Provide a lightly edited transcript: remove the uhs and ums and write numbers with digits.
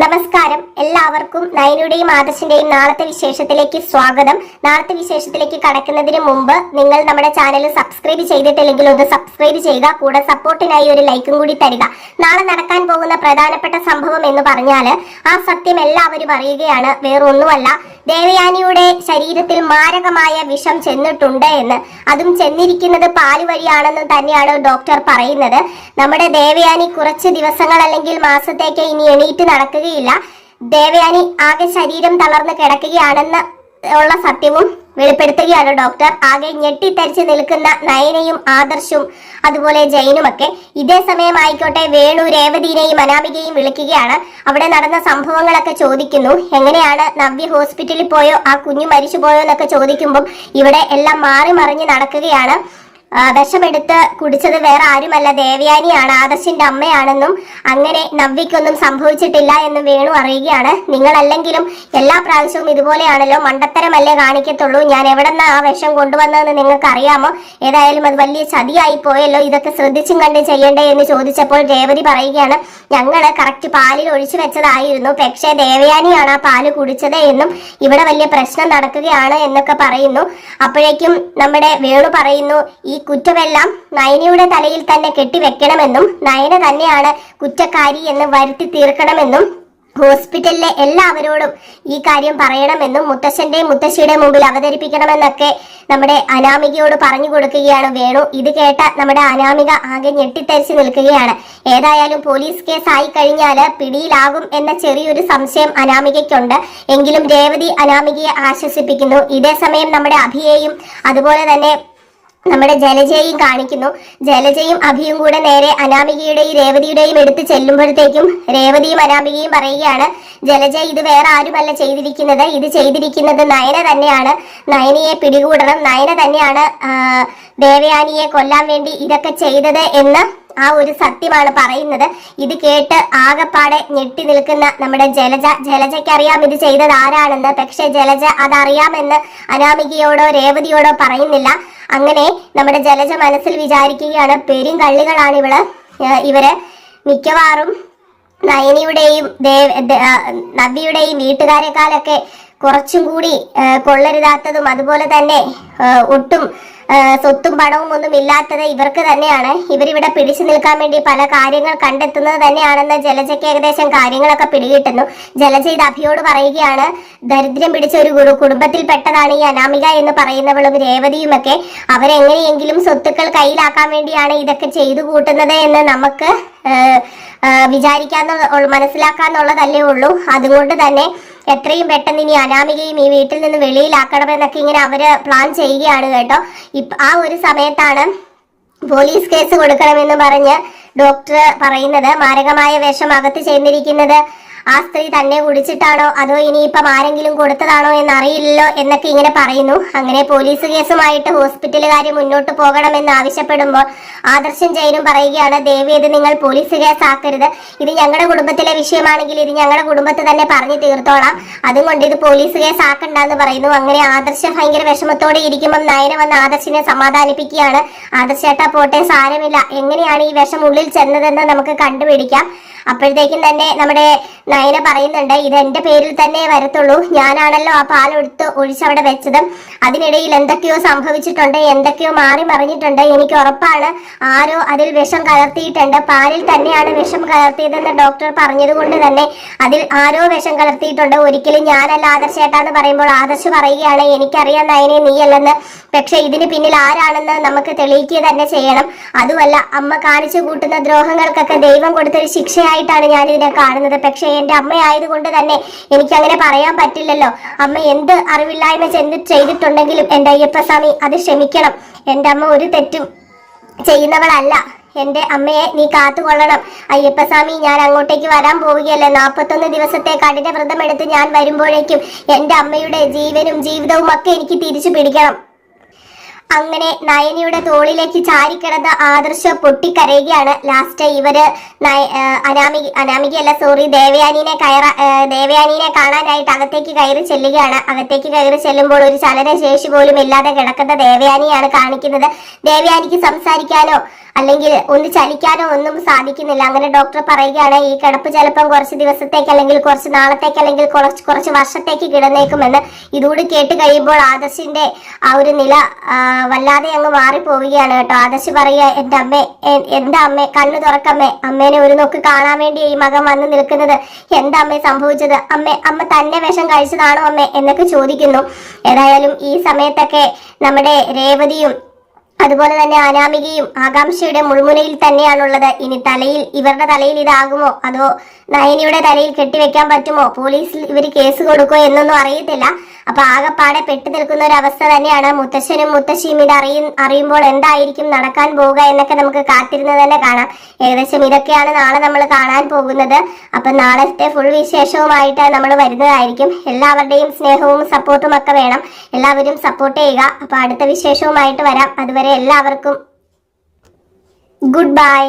നമസ്കാരം, എല്ലാവർക്കും നയനയുടെയും ആദർശിന്റെയും നാളത്തെ വിശേഷത്തിലേക്ക് സ്വാഗതം. നാളത്തെ വിശേഷത്തിലേക്ക് കടക്കുന്നതിന് മുമ്പ് നിങ്ങൾ നമ്മുടെ ചാനൽ സബ്സ്ക്രൈബ് ചെയ്തിട്ടില്ലെങ്കിൽ ഒന്ന് സബ്സ്ക്രൈബ് ചെയ്യുക. കൂടെ സപ്പോർട്ടിനായി ഒരു ലൈക്കും കൂടി തരിക. നാളെ നടക്കാൻ പോകുന്ന പ്രധാനപ്പെട്ട സംഭവം എന്ന് പറഞ്ഞാൽ ആ സത്യം എല്ലാവരും അറിയുകയാണ്. വേറൊന്നുമല്ല, ദേവയാനിയുടെ ശരീരത്തിൽ മാരകമായ വിഷം ചെന്നിട്ടുണ്ട് എന്ന്. അതും ചെന്നിരിക്കുന്നത് പാല് വഴിയാണെന്നും തന്നെയാണ് ഡോക്ടർ പറയുന്നത്. നമ്മുടെ ദേവയാനി കുറച്ച് ദിവസങ്ങൾ അല്ലെങ്കിൽ മാസത്തേക്ക് ഇനി എണീറ്റ് നടക്കുകയില്ല. ദേവയാനി ആകെ ശരീരം തളർന്ന് കിടക്കുകയാണെന്ന് ഉള്ള സത്യവും വെളിപ്പെടുത്തുകയാണ് ഡോക്ടർ. ആകെ ഞെട്ടിത്തരിച്ച് നിൽക്കുന്ന നയനയും ആദർശും അതുപോലെ ജൈനുമൊക്കെ. ഇതേ സമയമായിക്കോട്ടെ വേണു രേവതിനെയും അനാമികയും വിളിക്കുകയാണ്. അവിടെ നടന്ന സംഭവങ്ങളൊക്കെ ചോദിക്കുന്നു. എങ്ങനെയാണ്, നവ്യ ഹോസ്പിറ്റലിൽ പോയോ, ആ കുഞ്ഞു മരിച്ചു പോയോ എന്നൊക്കെ ചോദിക്കുമ്പോൾ ഇവിടെ എല്ലാം മാറി മറിഞ്ഞ് നടക്കുകയാണ്. വിഷമെടുത്ത് കുടിച്ചത് വേറെ ആരുമല്ല, ദേവയാനിയാണ്, ആദർശിന്റെ അമ്മയാണെന്നും അങ്ങനെ നവ്യക്കൊന്നും സംഭവിച്ചിട്ടില്ല എന്നും വേണു അറിയുകയാണ്. നിങ്ങളല്ലെങ്കിലും എല്ലാ പ്രാവശ്യവും ഇതുപോലെയാണല്ലോ, മണ്ടത്തരമല്ലേ കാണിക്കത്തുള്ളൂ. ഞാൻ എവിടെന്നാ ആ വിഷം കൊണ്ടുവന്നതെന്ന് നിങ്ങൾക്ക് അറിയാമോ? ഏതായാലും അത് വലിയ ചതിയായി പോയല്ലോ, ഇതൊക്കെ ശ്രദ്ധിച്ചും കണ്ടും ചെയ്യണ്ടേ എന്ന് ചോദിച്ചപ്പോൾ രേവതി പറയുകയാണ്, ഞങ്ങള് കറക്റ്റ് പാലിൽ ഒഴിച്ചു വെച്ചതായിരുന്നു, പക്ഷേ ദേവയാനിയാണ് ആ പാല് കുടിച്ചത് എന്നും ഇവിടെ വലിയ പ്രശ്നം നടക്കുകയാണ് എന്നൊക്കെ പറയുന്നു. അപ്പോഴേക്കും നമ്മുടെ വേണു പറയുന്നു, ഈ കുറ്റമെല്ലാം നയനയുടെ തലയിൽ തന്നെ കെട്ടിവെക്കണമെന്നും നയന തന്നെയാണ് കുറ്റക്കാരി എന്ന് വരുത്തി തീർക്കണമെന്നും ഹോസ്പിറ്റലിലെ എല്ലാവരോടും ഈ കാര്യം പറയണമെന്നും മുത്തശ്ശന്റെയും മുത്തശ്ശിയുടെ മുമ്പിൽ അവതരിപ്പിക്കണമെന്നൊക്കെ നമ്മുടെ അനാമികയോട് പറഞ്ഞു കൊടുക്കുകയാണ് വേണു. ഇത് കേട്ട നമ്മുടെ അനാമിക ആകെ ഞെട്ടിത്തരിച്ച് നിൽക്കുകയാണ്. ഏതായാലും പോലീസ് കേസ് ആയി കഴിഞ്ഞാല് പിടിയിലാകും എന്ന ചെറിയൊരു സംശയം അനാമികയ്ക്കുണ്ട്. എങ്കിലും രേവതി അനാമികയെ ആശ്വസിപ്പിക്കുന്നു. ഇതേ സമയം നമ്മുടെ അഭിയെയും അതുപോലെ തന്നെ നമ്മുടെ ജലജയും കാണിക്കുന്നു. ജലജയും അഭിയും കൂടെ നേരെ അനാമികയുടെയും രേവതിയുടെയും എടുത്ത് ചെല്ലുമ്പോഴത്തേക്കും രേവതിയും അനാമികയും പറയുകയാണ്, ജലജ ഇത് വേറെ ആരുമല്ല ചെയ്തിരിക്കുന്നത്, ഇത് ചെയ്തിരിക്കുന്നത് നയന തന്നെയാണ്. നയനയെ പിടികൂടണം, നയന തന്നെയാണ് ദേവയാനിയെ കൊല്ലാൻ വേണ്ടി ഇതൊക്കെ ചെയ്തത് എന്ന് ആ ഒരു സത്യമാണ് പറയുന്നത്. ഇത് കേട്ട് ആകപ്പാടെ ഞെട്ടി നിൽക്കുന്ന നമ്മുടെ ജലജയ്ക്ക് അറിയാം ഇത് ചെയ്തത് ആരാണെന്ന്. പക്ഷെ ജലജ അതറിയാമെന്ന് അനാമികയോടോ രേവതിയോടോ പറയുന്നില്ല. അങ്ങനെ നമ്മുടെ ജലജ മനസ്സിൽ വിചാരിക്കുകയാണ്, പെരും കള്ളികളാണ് ഇവര്. മിക്കവാറും നയനിയുടെയും നവ്യയുടെയും വീട്ടുകാരെക്കാളൊക്കെ കുറച്ചും കൂടി കൊള്ളരുതാത്തതും അതുപോലെ തന്നെ ഒട്ടും സ്വത്തും പണവും ഒന്നും ഇല്ലാത്തത് ഇവർക്ക് തന്നെയാണ്. ഇവരിവിടെ പിടിച്ചു നിൽക്കാൻ വേണ്ടി പല കാര്യങ്ങൾ കണ്ടെത്തുന്നത് തന്നെയാണെന്ന് ജലജയ്ക്ക് ഏകദേശം കാര്യങ്ങളൊക്കെ പിടികിട്ടുന്നു. ജലജ ഇത് അഭിയോട് പറയുകയാണ്, ദരിദ്രം പിടിച്ച ഒരു കുടുംബത്തിൽ പെട്ടതാണ് ഈ അനാമിക എന്ന് പറയുന്നവളും രേവതിയുമൊക്കെ. അവരെങ്ങനെയെങ്കിലും സ്വത്തുക്കൾ കയ്യിലാക്കാൻ വേണ്ടിയാണ് ഇതൊക്കെ ചെയ്തു കൂട്ടുന്നത് എന്ന് നമുക്ക് മനസ്സിലാക്കാന്നുള്ളതല്ലേ ഉള്ളൂ. അതുകൊണ്ട് തന്നെ എത്രയും പെട്ടെന്ന് ഇനി അനാമികയും ഈ വീട്ടിൽ നിന്ന് വെളിയിലാക്കണമെന്നൊക്കെ ഇങ്ങനെ അവര് പ്ലാൻ ചെയ്യുകയാണ് കേട്ടോ. ആ ഒരു സമയത്താണ് പോലീസ് കേസ് കൊടുക്കണമെന്ന് പറഞ്ഞ് ഡോക്ടർ പറയുന്നത്. മാരകമായ വിഷം അകത്ത് ചെന്നിരിക്കുന്നത് ആ സ്ത്രീ തന്നെ കുടിച്ചിട്ടാണോ അതോ ഇനിയിപ്പം ആരെങ്കിലും കൊടുത്തതാണോ എന്നറിയില്ലല്ലോ എന്നൊക്കെ ഇങ്ങനെ പറയുന്നു. അങ്ങനെ പോലീസ് കേസുമായിട്ട് ഹോസ്പിറ്റലുകാർ മുന്നോട്ട് പോകണമെന്ന് ആവശ്യപ്പെടുമ്പോൾ ആദർശം ജയനും പറയുകയാണ്, ദേവി ഇത് നിങ്ങൾ പോലീസ് കേസാക്കരുത്, ഇത് ഞങ്ങളുടെ കുടുംബത്തിലെ വിഷയമാണെങ്കിൽ ഇത് ഞങ്ങളുടെ കുടുംബത്തിൽ തന്നെ പറഞ്ഞു തീർത്തോളാം, അതുകൊണ്ട് ഇത് പോലീസ് കേസ് ആക്കണ്ടെന്ന് പറയുന്നു. അങ്ങനെ ആദർശം ഭയങ്കര വിഷമത്തോടെ ഇരിക്കുമ്പോൾ നയന വന്ന് ആദർശിനെ സമാധാനിപ്പിക്കുകയാണ്. ആദർശേട്ടാ പോട്ടെ, സാരമില്ല, എങ്ങനെയാണ് ഈ വിഷം ഉള്ളിൽ ചെന്നതെന്ന് നമുക്ക് കണ്ടുപിടിക്കാം. അപ്പോഴത്തേക്കും തന്നെ നമ്മുടെ നയന പറയുന്നുണ്ട്, ഇത് എന്റെ പേരിൽ തന്നെ വരത്തുള്ളൂ, ഞാനാണല്ലോ ആ പാലെടുത്ത് ഒഴിച്ചവിടെ വെച്ചത്, അതിനിടയിൽ എന്തൊക്കെയോ സംഭവിച്ചിട്ടുണ്ട്, എന്തൊക്കെയോ മാറി മറിഞ്ഞിട്ടുണ്ട്, എനിക്ക് ഉറപ്പാണ് ആരോ അതിൽ വിഷം കലർത്തിയിട്ടുണ്ട്, പാലിൽ തന്നെയാണ് വിഷം കലർത്തിയതെന്ന് ഡോക്ടർ പറഞ്ഞത് കൊണ്ട് തന്നെ അതിൽ ആരോ വിഷം കലർത്തിയിട്ടുണ്ട്, ഒരിക്കലും ഞാനല്ല ആദർശേട്ടാന്ന് പറയുമ്പോൾ ആദർശ് പറയുകയാണ്, എനിക്കറിയാം നയനെ നീയല്ലെന്ന്, പക്ഷെ ഇതിന് പിന്നിൽ ആരാണെന്ന് നമുക്ക് തെളിയിക്കുക തന്നെ ചെയ്യണം. അതുമല്ല, അമ്മ കാണിച്ചു കൂട്ടുന്ന ദ്രോഹങ്ങൾക്കൊക്കെ ദൈവം കൊടുത്തൊരു ശിക്ഷയായിട്ടാണ് ഞാൻ ഇതിനെ കാണുന്നത്. പക്ഷെ എന്റെ അമ്മയായതുകൊണ്ട് തന്നെ എനിക്ക് അങ്ങനെ പറയാൻ പറ്റില്ലല്ലോ. അമ്മ എന്ത് അറിവില്ലായ്മ ചെയ്തിട്ടുണ്ടെങ്കിലും എന്റെ അയ്യപ്പസ്വാമി അത് ക്ഷമിക്കണം. എന്റെ അമ്മ ഒരു തെറ്റും ചെയ്യുന്നവളല്ല. എന്റെ അമ്മയെ നീ കാത്തുകൊള്ളണം അയ്യപ്പസ്വാമി. ഞാൻ അങ്ങോട്ടേക്ക് വരാൻ പോവുകയല്ലേ, 41 ദിവസത്തെ കഠിന വ്രതം എടുത്ത് ഞാൻ വരുമ്പോഴേക്കും എന്റെ അമ്മയുടെ ജീവനും ജീവിതവും ഒക്കെ എനിക്ക് തിരിച്ചു പിടിക്കണം. അങ്ങനെ നയനിയുടെ തോളിലേക്ക് ചാരിക്കിടന്ന ആദർശ പൊട്ടിക്കരയുകയാണ്. ലാസ്റ്റ് ഇവര് അനാമികയല്ല സോറി ദേവയാനിനെ കാണാനായിട്ട് അകത്തേക്ക് കയറി ചെല്ലുകയാണ്. അകത്തേക്ക് കയറി ചെല്ലുമ്പോൾ ഒരു ചലനശേഷി പോലും ഇല്ലാതെ കിടക്കുന്ന ദേവയാനിയാണ് കാണിക്കുന്നത്. ദേവയാനിക്ക് സംസാരിക്കാനോ അല്ലെങ്കിൽ ഒന്ന് ചലിക്കാനോ ഒന്നും സാധിക്കുന്നില്ല. അങ്ങനെ ഡോക്ടർ പറയുകയാണ് ഈ കിടപ്പ് ചിലപ്പം കുറച്ച് ദിവസത്തേക്ക് അല്ലെങ്കിൽ കുറച്ച് നാളത്തേക്ക് അല്ലെങ്കിൽ കുറച്ച് വർഷത്തേക്ക് കിടന്നേക്കുമെന്ന്. ഇതുകൂടി കേട്ട് കഴിയുമ്പോൾ ആദർശിന്റെ ആ ഒരു നില വല്ലാതെ അങ്ങ് മാറിപ്പോവുകയാണ് കേട്ടോ. ആദർശ് പറയുക, എന്താ അമ്മേ കണ്ണു തുറക്കമ്മേ, അമ്മേനെ ഒരു നോക്ക് കാണാൻ വേണ്ടി ഈ മകൻ വന്ന് നിൽക്കുന്നത്, എന്താ അമ്മേ സംഭവിച്ചത്, അമ്മ തന്നെ വിഷം കഴിച്ചതാണോ അമ്മേ എന്നൊക്കെ ചോദിക്കുന്നു. ഏതായാലും ഈ സമയത്തൊക്കെ നമ്മുടെ രേവതിയും അതുപോലെ തന്നെ അനാമികയും ആകാംക്ഷയുടെ മുൾമുനയിൽ തന്നെയാണുള്ളത്. ഇനി ഇവരുടെ തലയിൽ ഇതാകുമോ അതോ നയനിയുടെ തലയിൽ കെട്ടിവെക്കാൻ പറ്റുമോ, പോലീസിൽ ഇവർ കേസ് കൊടുക്കുമോ എന്നൊന്നും അറിയത്തില്ല. അപ്പൊ ആകെപ്പാടെ പെട്ടു നിൽക്കുന്ന ഒരു അവസ്ഥ തന്നെയാണ്. മുത്തശ്ശനും മുത്തശ്ശിയും ഇത് അറിയുമ്പോൾ എന്തായിരിക്കും നടക്കാൻ പോവുക എന്നൊക്കെ നമുക്ക് കാത്തിരുന്ന് തന്നെ കാണാം. ഏകദേശം ഇതൊക്കെയാണ് നാളെ നമ്മൾ കാണാൻ പോകുന്നത്. അപ്പൊ നാളത്തെ ഫുൾ വിശേഷവുമായിട്ട് നമ്മൾ വരുന്നതായിരിക്കും. എല്ലാവരുടെയും സ്നേഹവും സപ്പോർട്ടും ഒക്കെ വേണം. എല്ലാവരും സപ്പോർട്ട് ചെയ്യുക. അപ്പൊ അടുത്ത വിശേഷവുമായിട്ട് വരാം. അതുവരെ എല്ലാവർക്കും ഗുഡ് ബൈ.